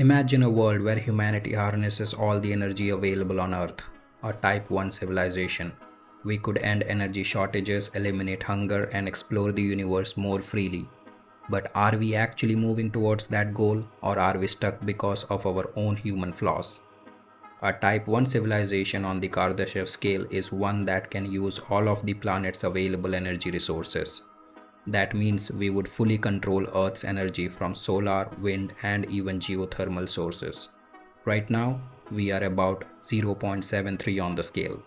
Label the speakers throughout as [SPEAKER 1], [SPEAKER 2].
[SPEAKER 1] Imagine a world where humanity harnesses all the energy available on Earth, a Type 1 civilization. We could end energy shortages, eliminate hunger, and explore the universe more freely. But are we actually moving towards that goal, or are we stuck because of our own human flaws? A Type 1 civilization on the Kardashev scale is one that can use all of the planet's available energy resources. That means we would fully control Earth's energy from solar, wind, and even geothermal sources. Right now, we are about 0.73 on the scale,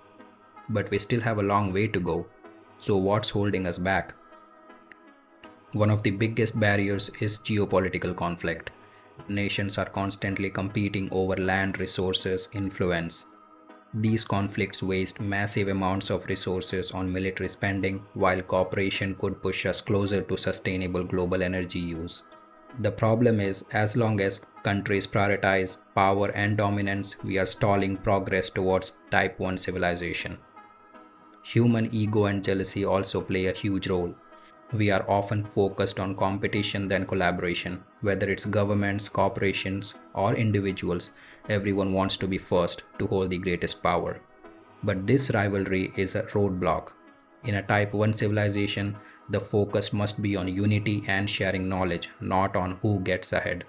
[SPEAKER 1] but we still have a long way to go. So, what's holding us back? One of the biggest barriers is geopolitical conflict. Nations are constantly competing over land resources influence. These conflicts waste massive amounts of resources on military spending, while cooperation could push us closer to sustainable global energy use. The problem is, as long as countries prioritize power and dominance, we are stalling progress towards Type 1 civilization. Human ego and jealousy also play a huge role. We are often focused on competition than collaboration. Whether it's governments, corporations, or individuals, everyone wants to be first to hold the greatest power. But this rivalry is a roadblock. In a Type 1 civilization, the focus must be on unity and sharing knowledge, not on who gets ahead.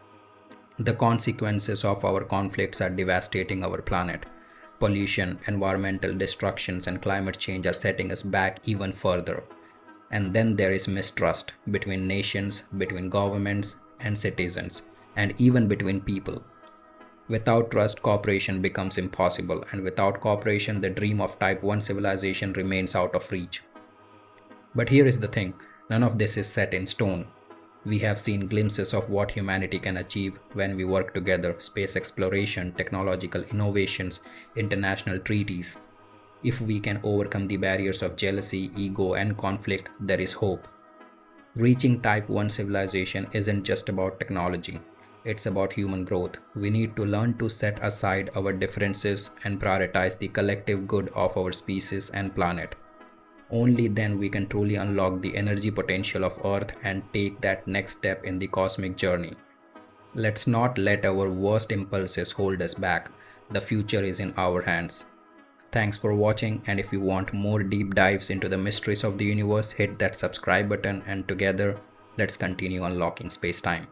[SPEAKER 1] The consequences of our conflicts are devastating our planet. Pollution, environmental destructions, and climate change are setting us back even further. And then there is mistrust between nations, between governments and citizens, and even between people. Without trust, cooperation becomes impossible, and without cooperation, the dream of Type 1 civilization remains out of reach. But here is the thing, none of this is set in stone. We have seen glimpses of what humanity can achieve when we work together: space exploration, technological innovations, international treaties. If we can overcome the barriers of jealousy, ego, and conflict, there is hope. Reaching Type 1 civilization isn't just about technology, it's about human growth. We need to learn to set aside our differences and prioritize the collective good of our species and planet. Only then we can truly unlock the energy potential of Earth and take that next step in the cosmic journey. Let's not let our worst impulses hold us back. The future is in our hands. Thanks for watching, and if you want more deep dives into the mysteries of the universe, hit that subscribe button, and together, let's continue unlocking space-time.